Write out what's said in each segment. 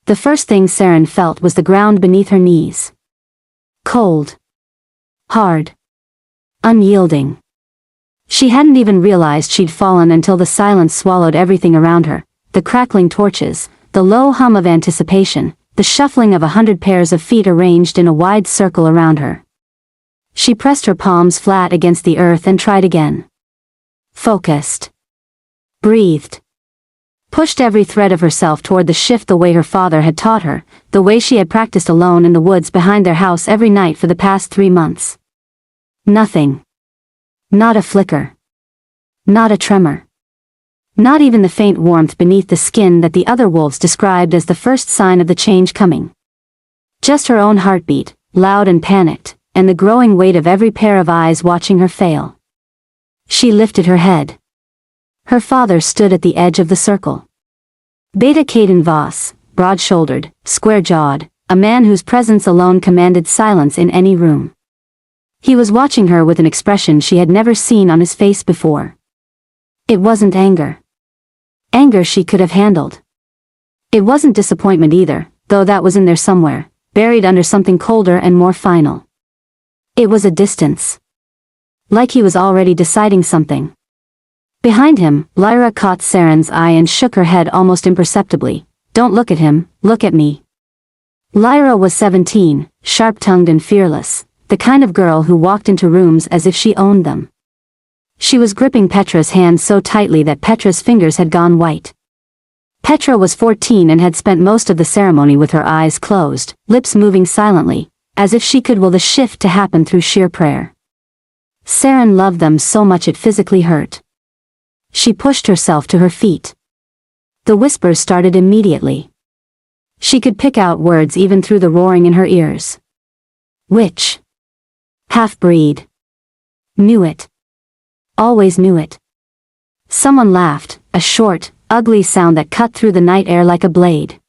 the first thing Seren felt was the ground beneath her knees. Cold. Hard. Unyielding. She hadn't even realized she'd fallen until the silence swallowed everything around her, the crackling torches, the low hum of anticipation, the shuffling of 100 pairs of feet arranged in a wide circle around her. She pressed her palms flat against the earth and tried again. Focused. Breathed. Pushed every thread of herself toward the shift the way her father had taught her, the way she had practiced alone in the woods behind their house every night for the past 3 months. Nothing. Not a flicker. Not a tremor. Not even the faint warmth beneath the skin that the other wolves described as the first sign of the change coming. Just her own heartbeat, loud and panicked, and the growing weight of every pair of eyes watching her fail. She lifted her head. Her father stood at the edge of the circle. Beta Caden Voss, broad-shouldered, square-jawed, a man whose presence alone commanded silence in any room. He was watching her with an expression she had never seen on his face before. It wasn't anger. Anger she could have handled. It wasn't disappointment either, though that was in there somewhere, buried under something colder and more final. It was a distance. Like he was already deciding something. Behind him, Lyra caught Seren's eye and shook her head almost imperceptibly. Don't look at him, look at me. Lyra was 17, sharp-tongued and fearless, the kind of girl who walked into rooms as if she owned them. She was gripping Petra's hand so tightly that Petra's fingers had gone white. Petra was 14 and had spent most of the ceremony with her eyes closed, lips moving silently, as if she could will the shift to happen through sheer prayer. Seren loved them so much it physically hurt. She pushed herself to her feet. The whispers started immediately. She could pick out words even through the roaring in her ears. Witch. Half-breed. Knew it. Always knew it. Someone laughed, a short, ugly sound that cut through the night air like a blade.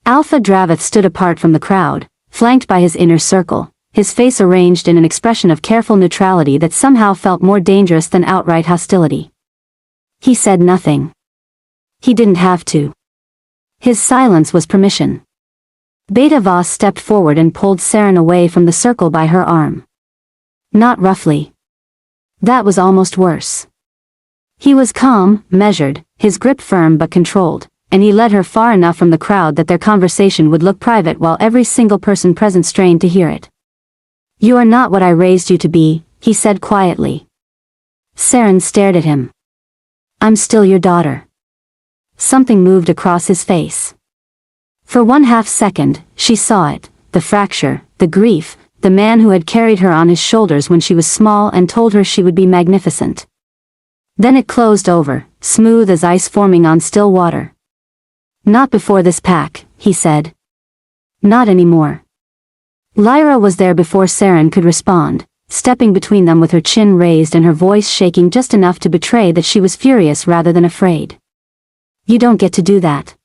Alpha Dravith stood apart from the crowd, flanked by his inner circle, his face arranged in an expression of careful neutrality that somehow felt more dangerous than outright hostility. He said nothing. He didn't have to. His silence was permission. Beta Voss stepped forward and pulled Seren away from the circle by her arm. Not roughly. That was almost worse. He was calm, measured, his grip firm but controlled, and he led her far enough from the crowd that their conversation would look private while every single person present strained to hear it. You are not what I raised you to be, he said quietly. Seren stared at him. I'm still your daughter. Something moved across his face. For 1/2 second, she saw it, the fracture, the grief, the man who had carried her on his shoulders when she was small and told her she would be magnificent. Then it closed over, smooth as ice forming on still water. Not before this pack, he said. Not anymore. Lyra was there before Seren could respond, stepping between them with her chin raised and her voice shaking just enough to betray that she was furious rather than afraid. You don't get to do that.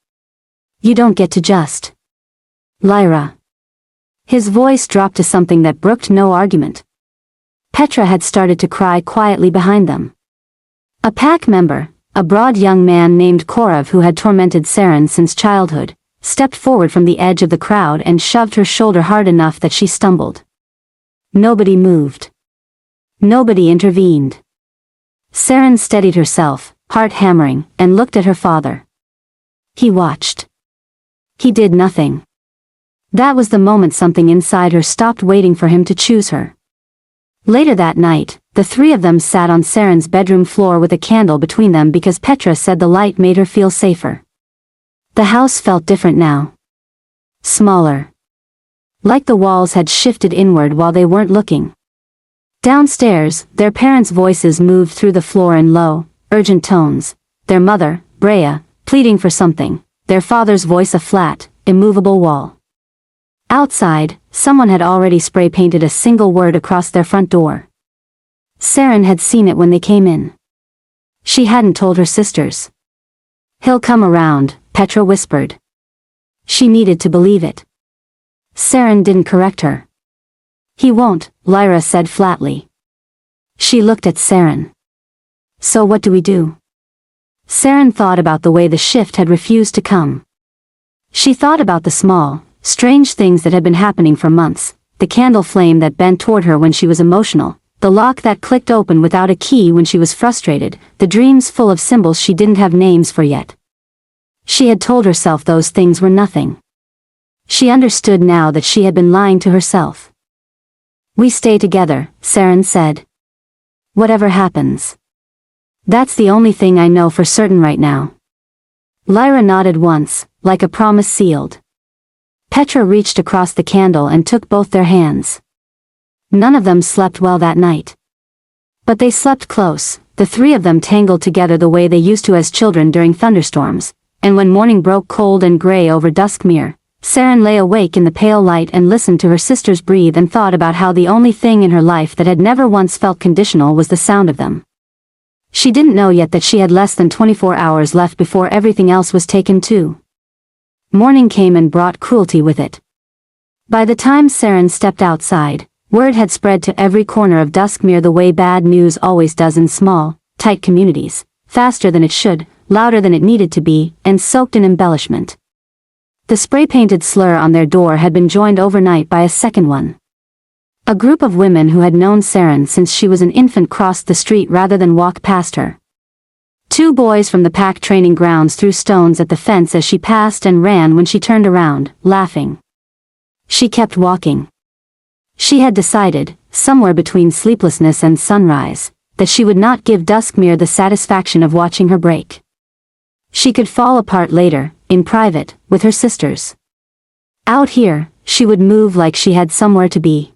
You don't get to just. Lyra. His voice dropped to something that brooked no argument. Petra had started to cry quietly behind them. A pack member, a broad young man named Korav who had tormented Seren since childhood, stepped forward from the edge of the crowd and shoved her shoulder hard enough that she stumbled. Nobody moved. Nobody intervened. Seren steadied herself, heart hammering, and looked at her father. He watched. He did nothing. That was the moment something inside her stopped waiting for him to choose her. Later that night, the three of them sat on Seren's bedroom floor with a candle between them because Petra said the light made her feel safer. The house felt different now. Smaller. Like the walls had shifted inward while they weren't looking. Downstairs, their parents' voices moved through the floor in low, urgent tones, their mother, Brea, pleading for something, their father's voice a flat, immovable wall. Outside, someone had already spray-painted a single word across their front door. Seren had seen it when they came in. She hadn't told her sisters. He'll come around, Petra whispered. She needed to believe it. Seren didn't correct her. He won't, Lyra said flatly. She looked at Seren. So what do we do? Seren thought about the way the shift had refused to come. She thought about the small, strange things that had been happening for months, the candle flame that bent toward her when she was emotional, the lock that clicked open without a key when she was frustrated, the dreams full of symbols she didn't have names for yet. She had told herself those things were nothing. She understood now that she had been lying to herself. "We stay together," Seren said. "Whatever happens. That's the only thing I know for certain right now." Lyra nodded once, like a promise sealed. Petra reached across the candle and took both their hands. None of them slept well that night. But they slept close, the three of them tangled together the way they used to as children during thunderstorms, and when morning broke cold and gray over Duskmere, Seren lay awake in the pale light and listened to her sisters breathe and thought about how the only thing in her life that had never once felt conditional was the sound of them. She didn't know yet that she had less than 24 hours left before everything else was taken too. Morning came and brought cruelty with it. By the time Seren stepped outside, word had spread to every corner of Duskmere the way bad news always does in small, tight communities, faster than it should, louder than it needed to be, and soaked in embellishment. The spray-painted slur on their door had been joined overnight by a second one. A group of women who had known Seren since she was an infant crossed the street rather than walk past her. Two boys from the pack training grounds threw stones at the fence as she passed and ran when she turned around, laughing. She kept walking. She had decided, somewhere between sleeplessness and sunrise, that she would not give Duskmere the satisfaction of watching her break. She could fall apart later, in private, with her sisters. Out here, she would move like she had somewhere to be.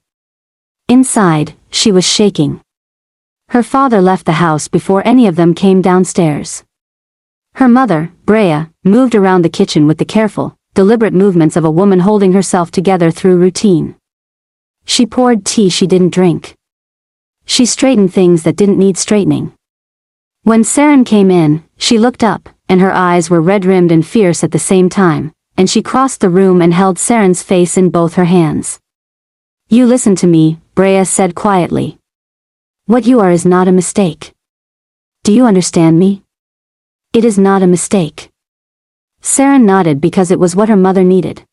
Inside, she was shaking. Her father left the house before any of them came downstairs. Her mother, Brea, moved around the kitchen with the careful, deliberate movements of a woman holding herself together through routine. She poured tea she didn't drink. She straightened things that didn't need straightening. When Seren came in, she looked up, and her eyes were red-rimmed and fierce at the same time, and she crossed the room and held Seren's face in both her hands. "You listen to me," Brea said quietly. "What you are is not a mistake. Do you understand me? It is not a mistake." Seren nodded because it was what her mother needed.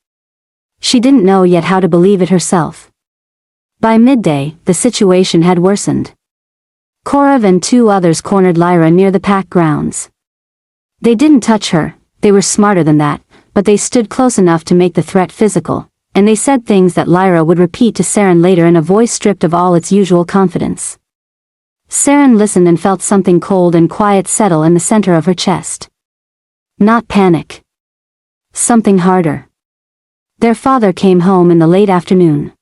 She didn't know yet how to believe it herself. By midday, the situation had worsened. Korav and two others cornered Lyra near the pack grounds. They didn't touch her, they were smarter than that, but they stood close enough to make the threat physical, and they said things that Lyra would repeat to Seren later in a voice stripped of all its usual confidence. Seren listened and felt something cold and quiet settle in the center of her chest. Not panic. Something harder. Their father came home in the late afternoon.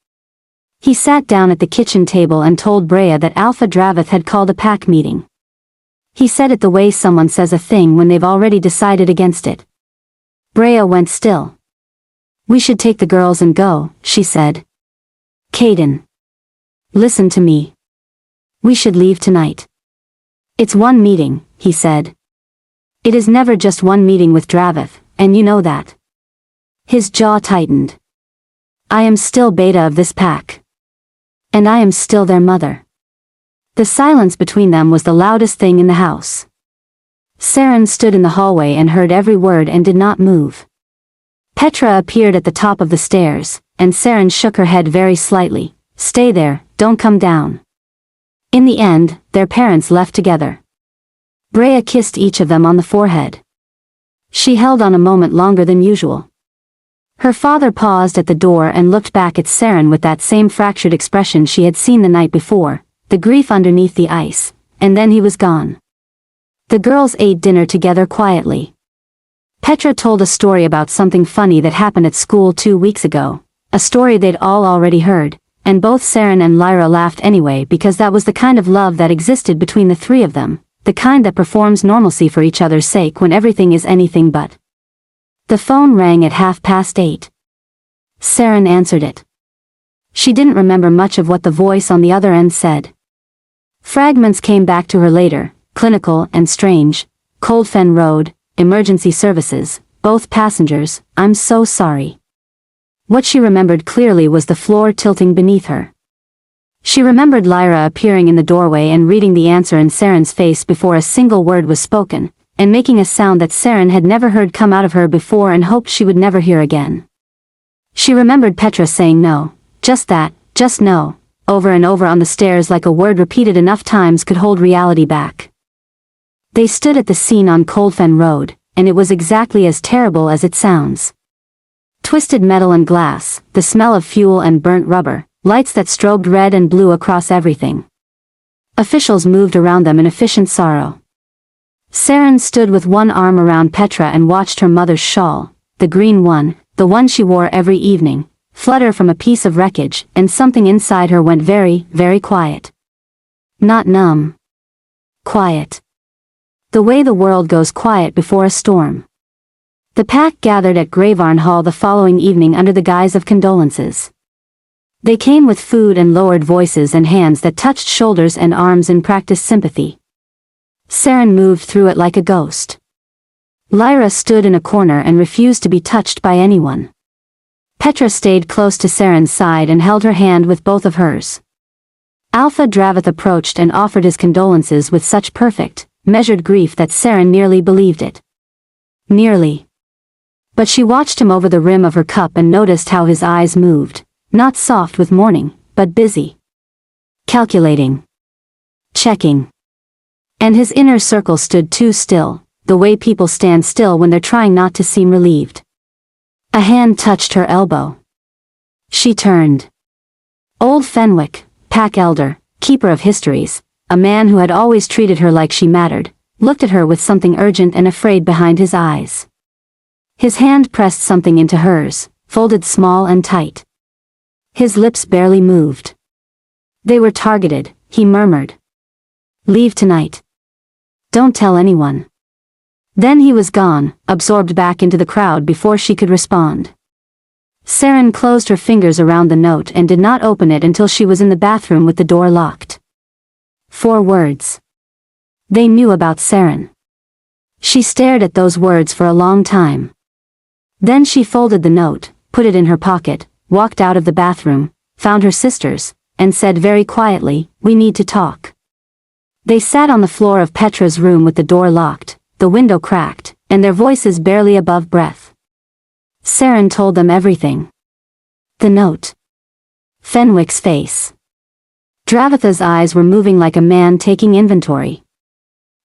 He sat down at the kitchen table and told Brea that Alpha Dravith had called a pack meeting. He said it the way someone says a thing when they've already decided against it. Brea went still. "We should take the girls and go," she said. "Caden. Listen to me. We should leave tonight." "It's one meeting," he said. "It is never just one meeting with Dravith, and you know that." His jaw tightened. "I am still Beta of this pack. And I am still their mother." The silence between them was the loudest thing in the house. Seren stood in the hallway and heard every word and did not move. Petra appeared at the top of the stairs, and Seren shook her head very slightly. "Stay there, don't come down." In the end, their parents left together. Brea kissed each of them on the forehead. She held on a moment longer than usual. Her father paused at the door and looked back at Seren with that same fractured expression she had seen the night before, the grief underneath the ice, and then he was gone. The girls ate dinner together quietly. Petra told a story about something funny that happened at school 2 weeks ago, a story they'd all already heard, and both Seren and Lyra laughed anyway because that was the kind of love that existed between the three of them, the kind that performs normalcy for each other's sake when everything is anything but. The phone rang at 8:30. Seren answered it. She didn't remember much of what the voice on the other end said. Fragments came back to her later, clinical and strange. Coldfen Road, emergency services, both passengers, I'm so sorry. What she remembered clearly was the floor tilting beneath her. She remembered Lyra appearing in the doorway and reading the answer in Seren's face before a single word was spoken, and making a sound that Seren had never heard come out of her before and hoped she would never hear again. She remembered Petra saying no, just that, just no, over and over on the stairs like a word repeated enough times could hold reality back. They stood at the scene on Coldfen Road, and it was exactly as terrible as it sounds. Twisted metal and glass, the smell of fuel and burnt rubber, lights that strobed red and blue across everything. Officials moved around them in efficient sorrow. Seren stood with one arm around Petra and watched her mother's shawl, the green one, the one she wore every evening, flutter from a piece of wreckage, and something inside her went very, very quiet. Not numb. Quiet. The way the world goes quiet before a storm. The pack gathered at Gravarn Hall the following evening under the guise of condolences. They came with food and lowered voices and hands that touched shoulders and arms in practiced sympathy. Seren moved through it like a ghost. Lyra stood in a corner and refused to be touched by anyone. Petra stayed close to Seren's side and held her hand with both of hers. Alpha Dravith approached and offered his condolences with such perfect, measured grief that Seren nearly believed it. Nearly. But she watched him over the rim of her cup and noticed how his eyes moved, not soft with mourning, but busy. Calculating. Checking. And his inner circle stood too still, the way people stand still when they're trying not to seem relieved. A hand touched her elbow. She turned. Old Fenwick, pack elder, keeper of histories, a man who had always treated her like she mattered, looked at her with something urgent and afraid behind his eyes. His hand pressed something into hers, folded small and tight. His lips barely moved. They were targeted, he murmured. Leave tonight. Don't tell anyone. Then he was gone, absorbed back into the crowd before she could respond. Seren closed her fingers around the note and did not open it until she was in the bathroom with the door locked. 4 words. They knew about Seren. She stared at those words for a long time. Then she folded the note, put it in her pocket, walked out of the bathroom, found her sisters, and said very quietly, "We need to talk." They sat on the floor of Petra's room with the door locked, the window cracked, and their voices barely above breath. Seren told them everything. The note. Fenwick's face. Dravitha's eyes were moving like a man taking inventory.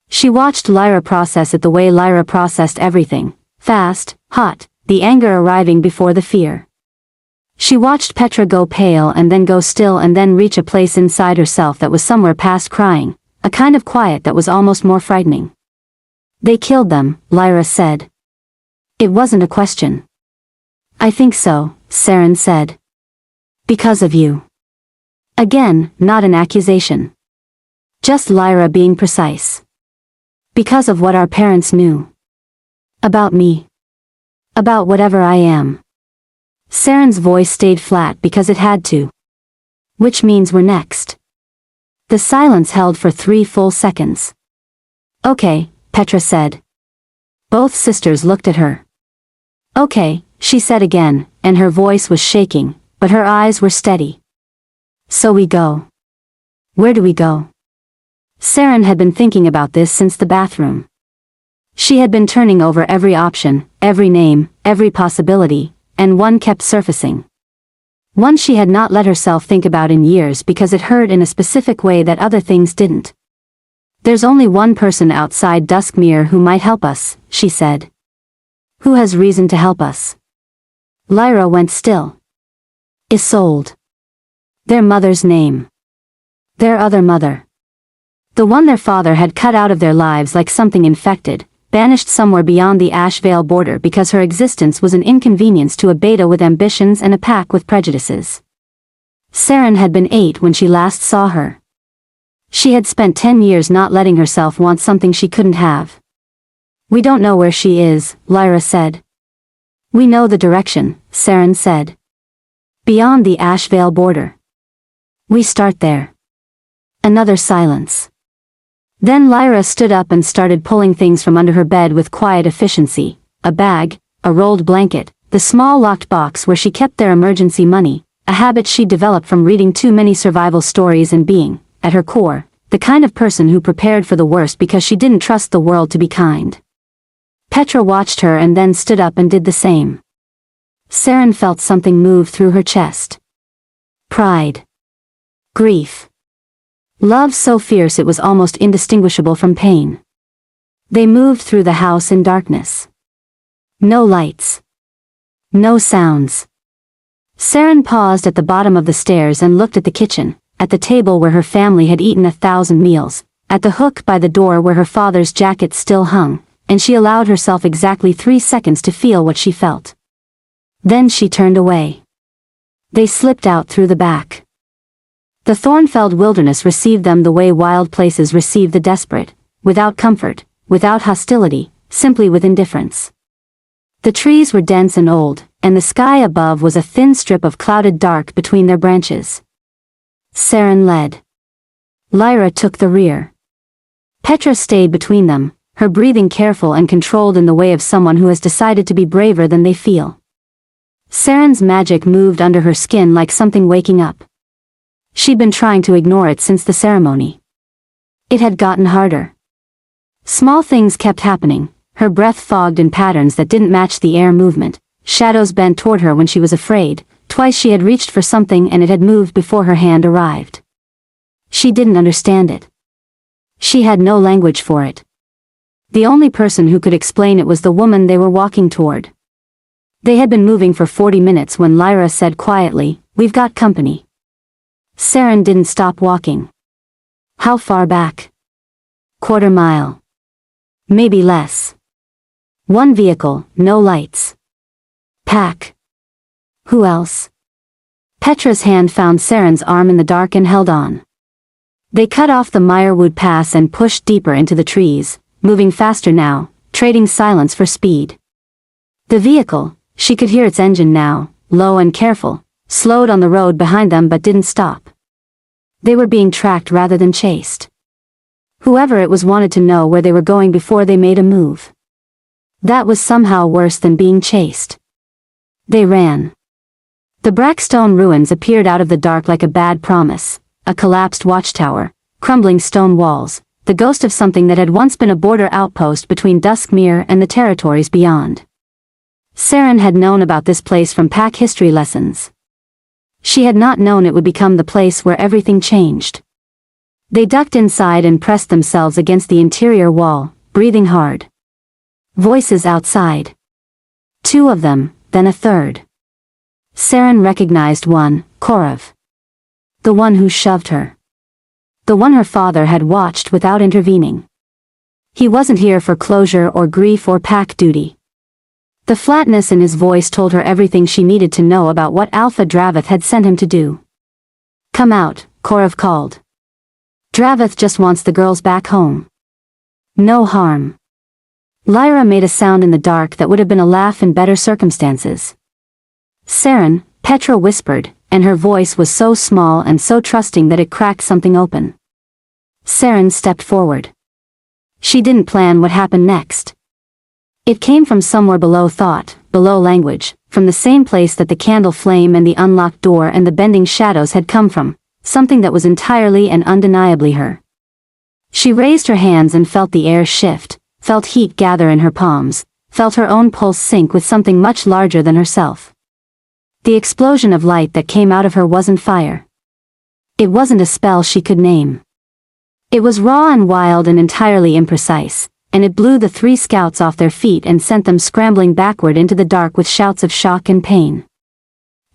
She watched Lyra process it the way Lyra processed everything, fast, hot, the anger arriving before the fear. She watched Petra go pale and then go still and then reach a place inside herself that was somewhere past crying, a kind of quiet that was almost more frightening. They killed them, Lyra said. It wasn't a question. I think so, Seren said. Because of you. Again, not an accusation. Just Lyra being precise. Because of what our parents knew. About me. About whatever I am. Seren's voice stayed flat because it had to. Which means we're next. The silence held for 3 full seconds. Okay, Petra said. Both sisters looked at her. Okay, she said again, and her voice was shaking, but her eyes were steady. So we go. Where do we go? Seren had been thinking about this since the bathroom. She had been turning over every option, every name, every possibility, and one kept surfacing. One she had not let herself think about in years because it hurt in a specific way that other things didn't. There's only one person outside Duskmere who might help us, she said. Who has reason to help us? Lyra went still. Isolde. Their mother's name. Their other mother. The one their father had cut out of their lives like something infected, banished somewhere beyond the Ashvale border because her existence was an inconvenience to a beta with ambitions and a pack with prejudices. Seren had been 8 when she last saw her. She had spent 10 years not letting herself want something she couldn't have. We don't know where she is, Lyra said. We know the direction, Seren said. Beyond the Ashvale border. We start there. Another silence. Then Lyra stood up and started pulling things from under her bed with quiet efficiency, a bag, a rolled blanket, the small locked box where she kept their emergency money, a habit she'd developed from reading too many survival stories and being, at her core, the kind of person who prepared for the worst because she didn't trust the world to be kind. Petra watched her and then stood up and did the same. Seren felt something move through her chest. Pride. Grief. Love so fierce it was almost indistinguishable from pain. They moved through the house in darkness. No lights. No sounds. Seren paused at the bottom of the stairs and looked at the kitchen, at the table where her family had eaten 1,000 meals, at the hook by the door where her father's jacket still hung, and she allowed herself exactly 3 seconds to feel what she felt. Then she turned away. They slipped out through the back. The thorn-felled wilderness received them the way wild places receive the desperate, without comfort, without hostility, simply with indifference. The trees were dense and old, and the sky above was a thin strip of clouded dark between their branches. Seren led. Lyra took the rear. Petra stayed between them, her breathing careful and controlled in the way of someone who has decided to be braver than they feel. Seren's magic moved under her skin like something waking up. She'd been trying to ignore it since the ceremony. It had gotten harder. Small things kept happening, her breath fogged in patterns that didn't match the air movement, shadows bent toward her when she was afraid, twice she had reached for something and it had moved before her hand arrived. She didn't understand it. She had no language for it. The only person who could explain it was the woman they were walking toward. They had been moving for 40 minutes when Lyra said quietly, "We've got company." Seren didn't stop walking. How far back? Quarter mile. Maybe less. One vehicle, no lights. Pack. Who else? Petra's hand found Seren's arm in the dark and held on. They cut off the Meyerwood Pass and pushed deeper into the trees, moving faster now, trading silence for speed. The vehicle, she could hear its engine now, low and careful, slowed on the road behind them but didn't stop. They were being tracked rather than chased. Whoever it was wanted to know where they were going before they made a move. That was somehow worse than being chased. They ran. The Brackstone ruins appeared out of the dark like a bad promise, a collapsed watchtower, crumbling stone walls, the ghost of something that had once been a border outpost between Duskmere and the territories beyond. Seren had known about this place from pack history lessons. She had not known it would become the place where everything changed. They ducked inside and pressed themselves against the interior wall, breathing hard. Voices outside. 2 of them, then a third. Seren recognized one, Korov. The one who shoved her. The one her father had watched without intervening. He wasn't here for closure or grief or pack duty. The flatness in his voice told her everything she needed to know about what Alpha Draveth had sent him to do. "Come out," Korov called. "Draveth just wants the girls back home. No harm." Lyra made a sound in the dark that would have been a laugh in better circumstances. "Seren," Petra whispered, and her voice was so small and so trusting that it cracked something open. Seren stepped forward. She didn't plan what happened next. It came from somewhere below thought, below language, from the same place that the candle flame and the unlocked door and the bending shadows had come from, something that was entirely and undeniably her. She raised her hands and felt the air shift, felt heat gather in her palms, felt her own pulse sync with something much larger than herself. The explosion of light that came out of her wasn't fire. It wasn't a spell she could name. It was raw and wild and entirely imprecise, and it blew the 3 scouts off their feet and sent them scrambling backward into the dark with shouts of shock and pain.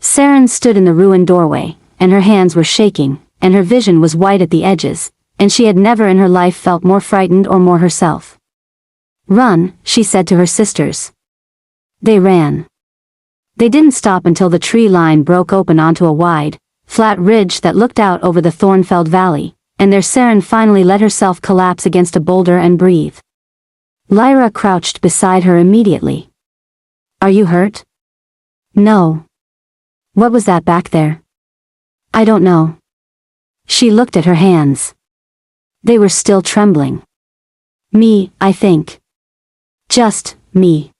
Seren stood in the ruined doorway, and her hands were shaking, and her vision was white at the edges, and she had never in her life felt more frightened or more herself. "Run," she said to her sisters. They ran. They didn't stop until the tree line broke open onto a wide, flat ridge that looked out over the thorn-felled valley, and there Seren finally let herself collapse against a boulder and breathe. Lyra crouched beside her immediately. "Are you hurt?" "No." "What was that back there?" "I don't know." She looked at her hands. They were still trembling. "Me, I think. Just, me."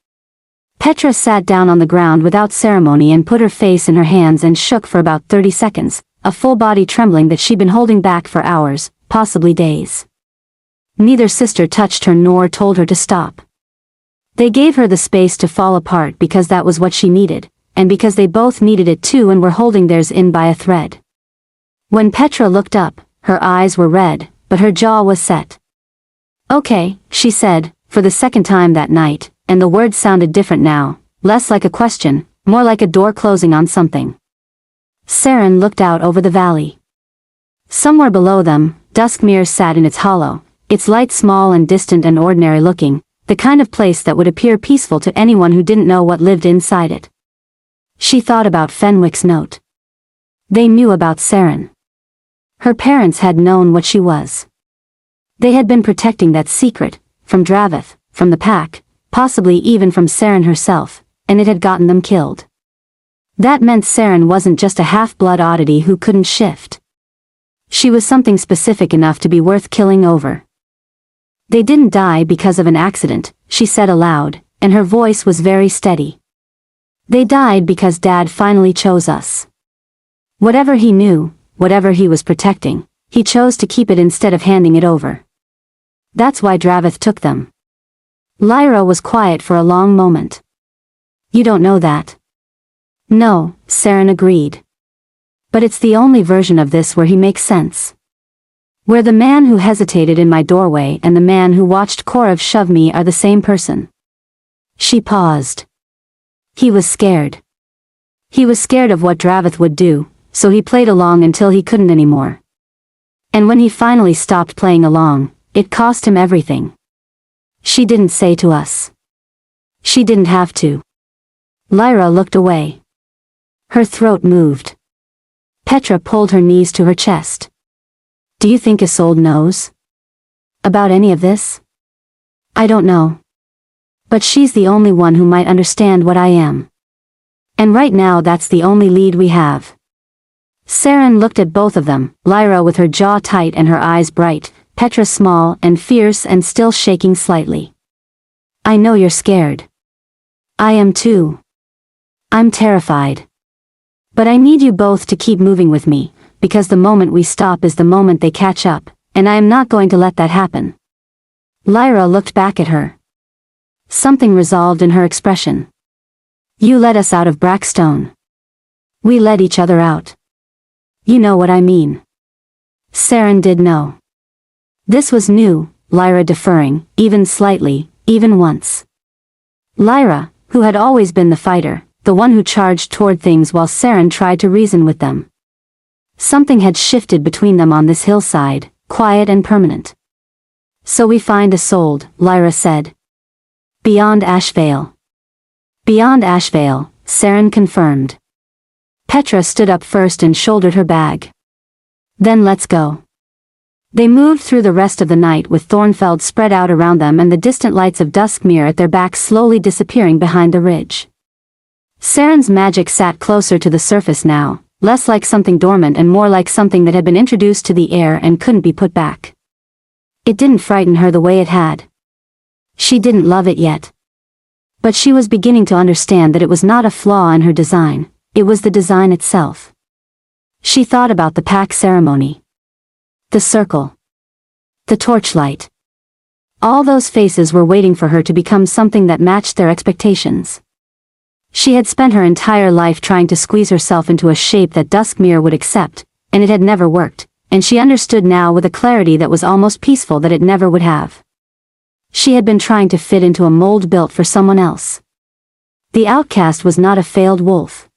Petra sat down on the ground without ceremony and put her face in her hands and shook for about 30 seconds, a full body trembling that she'd been holding back for hours, possibly days. Neither sister touched her nor told her to stop. They gave her the space to fall apart because that was what she needed, and because they both needed it too and were holding theirs in by a thread. When Petra looked up, her eyes were red, but her jaw was set. "Okay," she said, for the second time that night, and the words sounded different now, less like a question, more like a door closing on something. Seren looked out over the valley. Somewhere below them, Duskmere sat in its hollow, its light small and distant and ordinary looking, the kind of place that would appear peaceful to anyone who didn't know what lived inside it. She thought about Fenwick's note. They knew about Seren. Her parents had known what she was. They had been protecting that secret, from Draveth, from the pack, possibly even from Seren herself, and it had gotten them killed. That meant Seren wasn't just a half-blood oddity who couldn't shift. She was something specific enough to be worth killing over. "They didn't die because of an accident," she said aloud, and her voice was very steady. "They died because Dad finally chose us. Whatever he knew, whatever he was protecting, he chose to keep it instead of handing it over. That's why Draveth took them." Lyra was quiet for a long moment. "You don't know that." "No," Seren agreed. "But it's the only version of this where he makes sense. Where the man who hesitated in my doorway and the man who watched Korav shove me are the same person." She paused. He was scared. He was scared of what Draveth would do, so he played along until he couldn't anymore. And when he finally stopped playing along, it cost him everything. She didn't say to us. She didn't have to. Lyra looked away. Her throat moved. Petra pulled her knees to her chest. "Do you think Isolde knows about any of this?" "I don't know. But she's the only one who might understand what I am. And right now that's the only lead we have." Seren looked at both of them, Lyra with her jaw tight and her eyes bright, Petra small and fierce and still shaking slightly. "I know you're scared. I am too. I'm terrified. But I need you both to keep moving with me, because the moment we stop is the moment they catch up, and I am not going to let that happen." Lyra looked back at her. Something resolved in her expression. "You let us out of Brackstone. We let each other out. You know what I mean." Seren did know. This was new, Lyra deferring, even slightly, even once. Lyra, who had always been the fighter, the one who charged toward things while Seren tried to reason with them. Something had shifted between them on this hillside, quiet and permanent. "So we find Isolde," Lyra said. "Beyond Ashvale." "Beyond Ashvale," Seren confirmed. Petra stood up first and shouldered her bag. "Then let's go." They moved through the rest of the night with Thornfeld spread out around them and the distant lights of Duskmere at their backs slowly disappearing behind the ridge. Seren's magic sat closer to the surface now, less like something dormant and more like something that had been introduced to the air and couldn't be put back. It didn't frighten her the way it had. She didn't love it yet. But she was beginning to understand that it was not a flaw in her design, it was the design itself. She thought about the pack ceremony. The circle. The torchlight. All those faces were waiting for her to become something that matched their expectations. She had spent her entire life trying to squeeze herself into a shape that Duskmere would accept, and it had never worked, and she understood now with a clarity that was almost peaceful that it never would have. She had been trying to fit into a mold built for someone else. The outcast was not a failed wolf.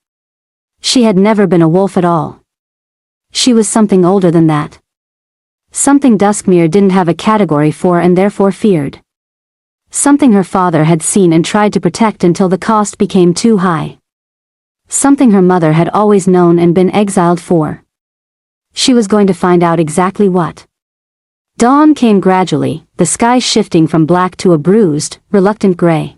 She had never been a wolf at all. She was something older than that. Something Duskmere didn't have a category for and therefore feared. Something her father had seen and tried to protect until the cost became too high. Something her mother had always known and been exiled for. She was going to find out exactly what. Dawn came gradually, the sky shifting from black to a bruised, reluctant gray.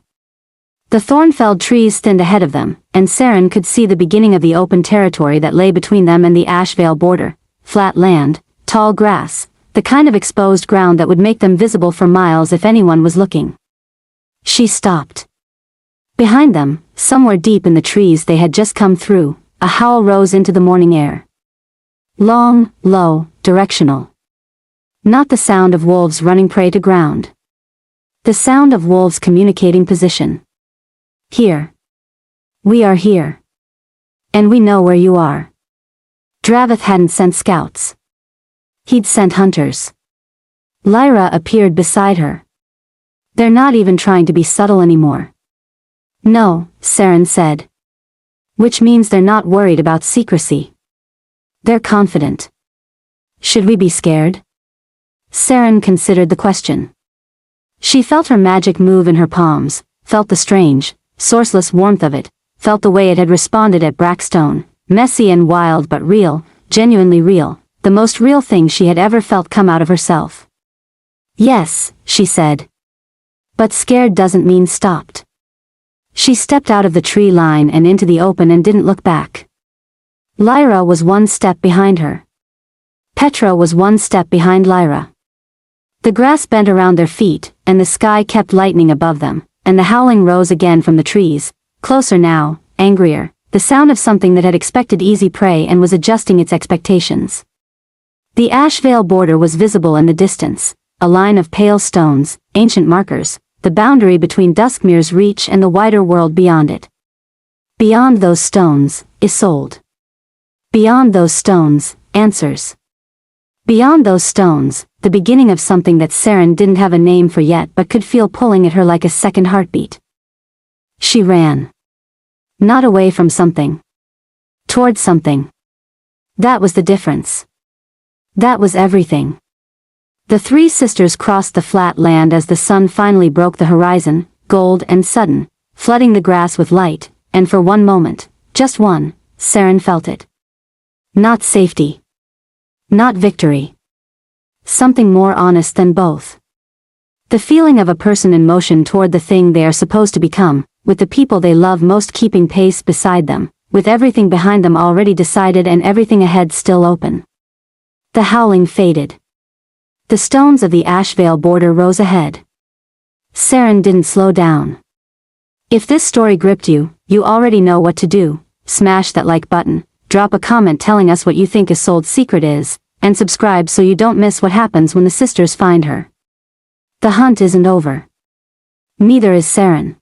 The Thornfeld trees thinned ahead of them, and Seren could see the beginning of the open territory that lay between them and the Ashvale border, flat land, tall grass, the kind of exposed ground that would make them visible for miles if anyone was looking. She stopped. Behind them, somewhere deep in the trees they had just come through, a howl rose into the morning air. Long, low, directional. Not the sound of wolves running prey to ground. The sound of wolves communicating position. Here. We are here. And we know where you are. Dravith hadn't sent scouts. He'd sent hunters. Lyra appeared beside her. They're not even trying to be subtle anymore. No, Seren said. Which means they're not worried about secrecy. They're confident. Should we be scared? Seren considered the question. She felt her magic move in her palms, felt the strange, sourceless warmth of it, felt the way it had responded at Brackstone, messy and wild but real, genuinely real, the most real thing she had ever felt come out of herself. Yes, she said. But scared doesn't mean stopped. She stepped out of the tree line and into the open and didn't look back. Lyra was one step behind her. Petra was one step behind Lyra. The grass bent around their feet, and the sky kept lightening above them, and the howling rose again from the trees, closer now, angrier, the sound of something that had expected easy prey and was adjusting its expectations. The Ashvale border was visible in the distance, a line of pale stones, ancient markers, the boundary between Duskmere's reach and the wider world beyond it. Beyond those stones, Isolde. Beyond those stones, answers. Beyond those stones, the beginning of something that Seren didn't have a name for yet but could feel pulling at her like a second heartbeat. She ran. Not away from something. Toward something. That was the difference. That was everything. The three sisters crossed the flat land as the sun finally broke the horizon, gold and sudden, flooding the grass with light, and for one moment, just one, Seren felt it. Not safety. Not victory. Something more honest than both. The feeling of a person in motion toward the thing they are supposed to become, with the people they love most keeping pace beside them, with everything behind them already decided and everything ahead still open. The howling faded. The stones of the Ashvale border rose ahead. Seren didn't slow down. If this story gripped you, you already know what to do. Smash that like button, drop a comment telling us what you think Isolde's secret is, and subscribe so you don't miss what happens when the sisters find her. The hunt isn't over. Neither is Seren.